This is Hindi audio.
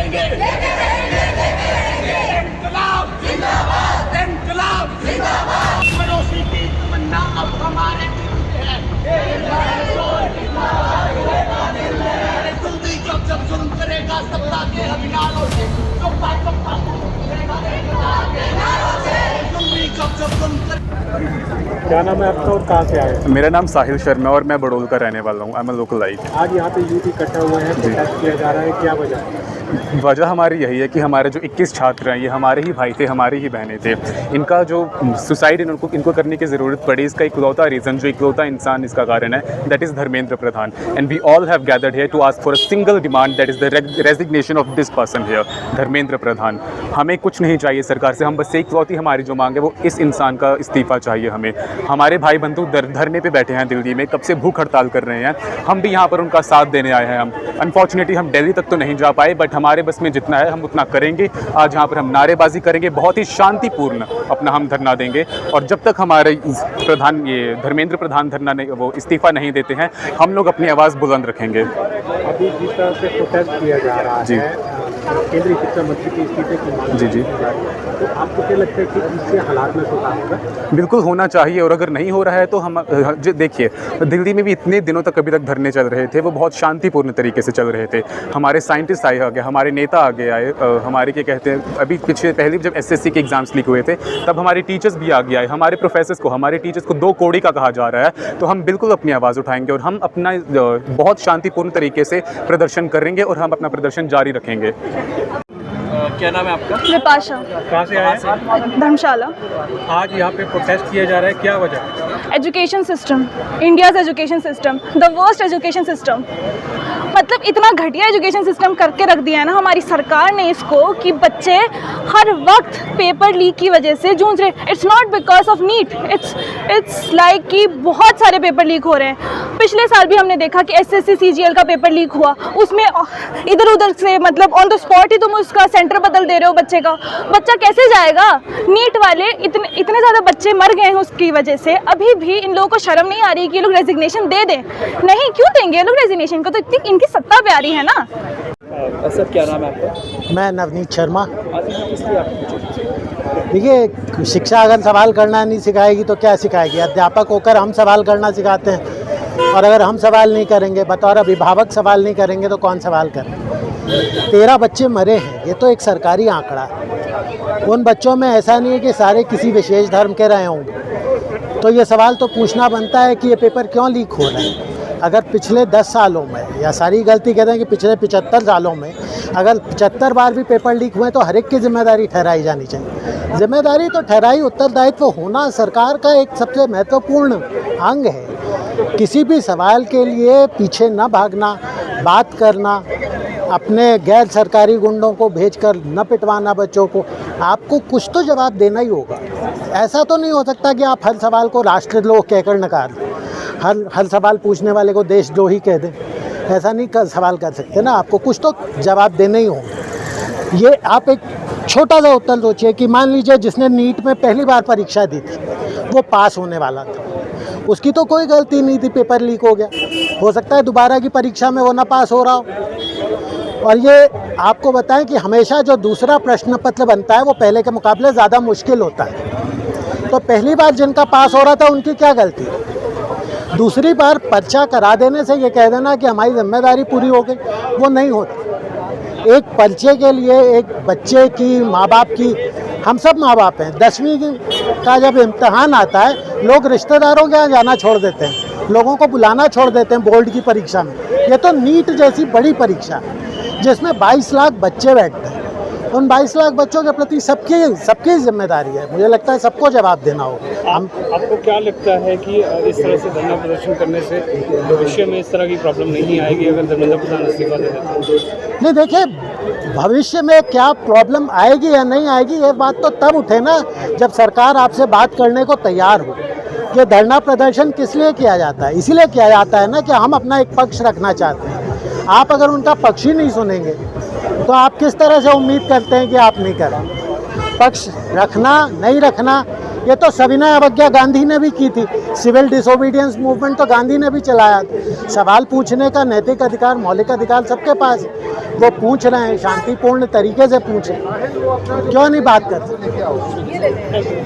रहेंगे, इंकलाब जिंदाबाद, इंकलाब जिंदाबाद। पड़ोसी की तमन्ना अब हमारे दिल में है, जल्दी जब जुल्म करेगा सत्ता के हथियारों से, जल्दी जब जुल्म करेगा। क्या नाम है आपका और कहाँ से आए? मेरा नाम साहिल शर्मा और मैं बड़ौल का रहने वाला हूँ। I am a localite. आज यहाँ पे यूथ इकट्ठा हुए हैं, प्रोटेस्ट किया जा रहा है, क्या वजह है? वजह हमारी यही है कि हमारे जो 21 छात्र हैं ये हमारे ही भाई थे, हमारी ही बहनें थे। इनका जो सुसाइड इनको करने की ज़रूरत पड़ी, इसका इकलौता रीज़न, जो इकलौता इंसान इसका कारण है, that is Dharmendra Pradhan. And we all have gathered here to ask for a single demand, that is the resignation of this person here, Dharmendra Pradhan. हमें कुछ नहीं चाहिए सरकार से, हम बस इकलौती हमारी जो मांग है वो इस इंसान का इस्तीफ़ा चाहिए हमें। हमारे भाई बंधु धरने पे बैठे हैं दिल्ली में, कब से भूख हड़ताल कर रहे हैं, हम भी यहाँ पर उनका साथ देने आए हैं। हम अनफॉर्चुनेटली हम दिल्ली तक तो नहीं जा पाए, बट हमारे बस में जितना है हम उतना करेंगे। आज यहाँ पर हम नारेबाजी करेंगे, बहुत ही शांतिपूर्ण अपना हम धरना देंगे, और जब तक हमारे प्रधान ये धर्मेंद्र प्रधान धरना नहीं, वो इस्तीफ़ा नहीं देते हैं, हम लोग अपनी आवाज़ बुलंद रखेंगे। अभी जिस तरह से प्रोटेस्ट किया जा रहा जी। है, केंद्रीय शिक्षा मंत्री के इस्तीफे की मांग जी। तो आपको क्या लगता है कि इससे हालात में सुधार होगा? बिल्कुल होना चाहिए, और अगर नहीं हो रहा है तो हम देखिए, दिल्ली में भी इतने दिनों तक अभी तक धरने चल रहे थे, वो बहुत शांतिपूर्ण तरीके से चल रहे थे। हमारे साइंटिस्ट आए आगे, हमारे नेता आगे आए, हमारे क्या कहते हैं, अभी पहले जब SSC के एग्ज़ाम्स लीक हुए थे तब हमारे टीचर्स भी आगे आए, हमारे प्रोफेसर्स को, हमारे टीचर्स को 2 कोड़ी का कहा जा रहा है। तो हम बिल्कुल अपनी आवाज़ उठाएंगे और हम अपना बहुत शांतिपूर्ण तरीके से प्रदर्शन करेंगे और हम अपना प्रदर्शन जारी रखेंगे। क्या नाम है आपका? विपाशा। कहाँ से आए? धर्मशाला। आज यहाँ पे प्रोटेस्ट किया जा रहा है, क्या वजह है? Education system, India's education system, the worst education system. मतलब इतना घटिया एजुकेशन सिस्टम करके रख दिया है ना हमारी सरकार ने इसको, कि बच्चे हर वक्त पेपर लीक की वजह से जूझ रहे। It's not because of NEET, it's like कि बहुत सारे पेपर लीक हो रहे हैं। पिछले साल भी हमने देखा कि SSC CGL का पेपर लीक हुआ, उसमें इधर उधर से मतलब ऑन द स्पॉट ही तुम उसका सेंटर बदल दे रहे हो बच्चे का। बच्चा कैसे जाएगा? नीट वाले इतने ज़्यादा बच्चे मर गए हैं उसकी वजह से, अभी भी इन लोगों को शर्म नहीं आ रही कि ये लोग रेजिग्नेशन दे दें। नहीं, क्यों देंगे ये लोग रेजिग्नेशन को? तो इतनी इनकी सत्ता प्यारी है ना। सर क्या नाम है आपका? मैं नवनीत शर्मा। देखिए, शिक्षा अगर सवाल करना नहीं सिखाएगी तो क्या सिखाएगी? अध्यापक होकर हम सवाल करना सिखाते हैं, और अगर हम सवाल नहीं करेंगे, बतौर अभिभावक सवाल नहीं करेंगे, तो कौन सवाल करें? 13 बच्चे मरे हैं, ये तो एक सरकारी आंकड़ा है। उन बच्चों में ऐसा नहीं है कि सारे किसी विशेष धर्म के रहे होंगे। तो ये सवाल तो पूछना बनता है कि ये पेपर क्यों लीक हो रहे हैं। अगर पिछले 10 सालों में, या सारी गलती कहते हैं कि पिछले 75 सालों में अगर 75 बार भी पेपर लीक हुए, तो हर एक की जिम्मेदारी ठहराई जानी चाहिए। जिम्मेदारी तो ठहराई, उत्तरदायित्व होना सरकार का एक सबसे महत्वपूर्ण अंग है। किसी भी सवाल के लिए पीछे न भागना, बात करना, अपने गैर सरकारी गुंडों को भेजकर न पिटवाना बच्चों को। आपको कुछ तो जवाब देना ही होगा। ऐसा तो नहीं हो सकता कि आप हर सवाल को राष्ट्रद्रोह कहकर नकार दें, हर सवाल पूछने वाले को देशद्रोही ही कह दें। ऐसा नहीं सवाल कर सकते ना, आपको कुछ तो जवाब देना ही होगा। ये आप एक छोटा सा उत्तर सोचिए कि मान लीजिए जिसने नीट में पहली बार परीक्षा दी थी वो पास होने वाला था, उसकी तो कोई गलती नहीं थी, पेपर लीक हो गया। हो सकता है दोबारा की परीक्षा में वो ना पास हो रहा हो। और ये आपको बताएं कि हमेशा जो दूसरा प्रश्न पत्र बनता है वो पहले के मुकाबले ज़्यादा मुश्किल होता है। तो पहली बार जिनका पास हो रहा था उनकी क्या गलती? दूसरी बार पर्चा करा देने से ये कह देना कि हमारी जिम्मेदारी पूरी हो गई, वो नहीं होता। एक पर्चे के लिए एक बच्चे की, माँ बाप की, हम सब माँ बाप हैं, 10वीं का जब इम्तहान आता है लोग रिश्तेदारों के यहाँ जाना छोड़ देते हैं, लोगों को बुलाना छोड़ देते हैं बोर्ड की परीक्षा में। ये तो नीट जैसी बड़ी परीक्षा जिसमें 22 लाख बच्चे बैठते हैं, उन 22 लाख बच्चों के प्रति सबकी जिम्मेदारी है। मुझे लगता है सबको जवाब देना होगा। आपको क्या लगता है कि इस तरह से धरना प्रदर्शन करने से भविष्य में इस तरह की प्रॉब्लम नहीं आएगी अगर धर्मेंद्र प्रधान इस्तीफा दे देते? नहीं, देखिए, भविष्य में क्या प्रॉब्लम आएगी या नहीं आएगी ये बात तो तब उठे ना जब सरकार आपसे बात करने को तैयार हो। ये धरना प्रदर्शन किस लिए किया जाता है? इसीलिए किया जाता है ना कि हम अपना एक पक्ष रखना चाहते हैं। आप अगर उनका पक्ष ही नहीं सुनेंगे तो आप किस तरह से उम्मीद करते हैं कि आप नहीं करें? पक्ष रखना नहीं रखना ये तो सविनय अवज्ञा गांधी ने भी की थी। सिविल डिसोबीडियंस मूवमेंट तो गांधी ने भी चलाया था। सवाल पूछने का नैतिक अधिकार, मौलिक अधिकार सबके पास है। वो पूछ रहे हैं, शांतिपूर्ण तरीके से पूछें, क्यों नहीं बात करते।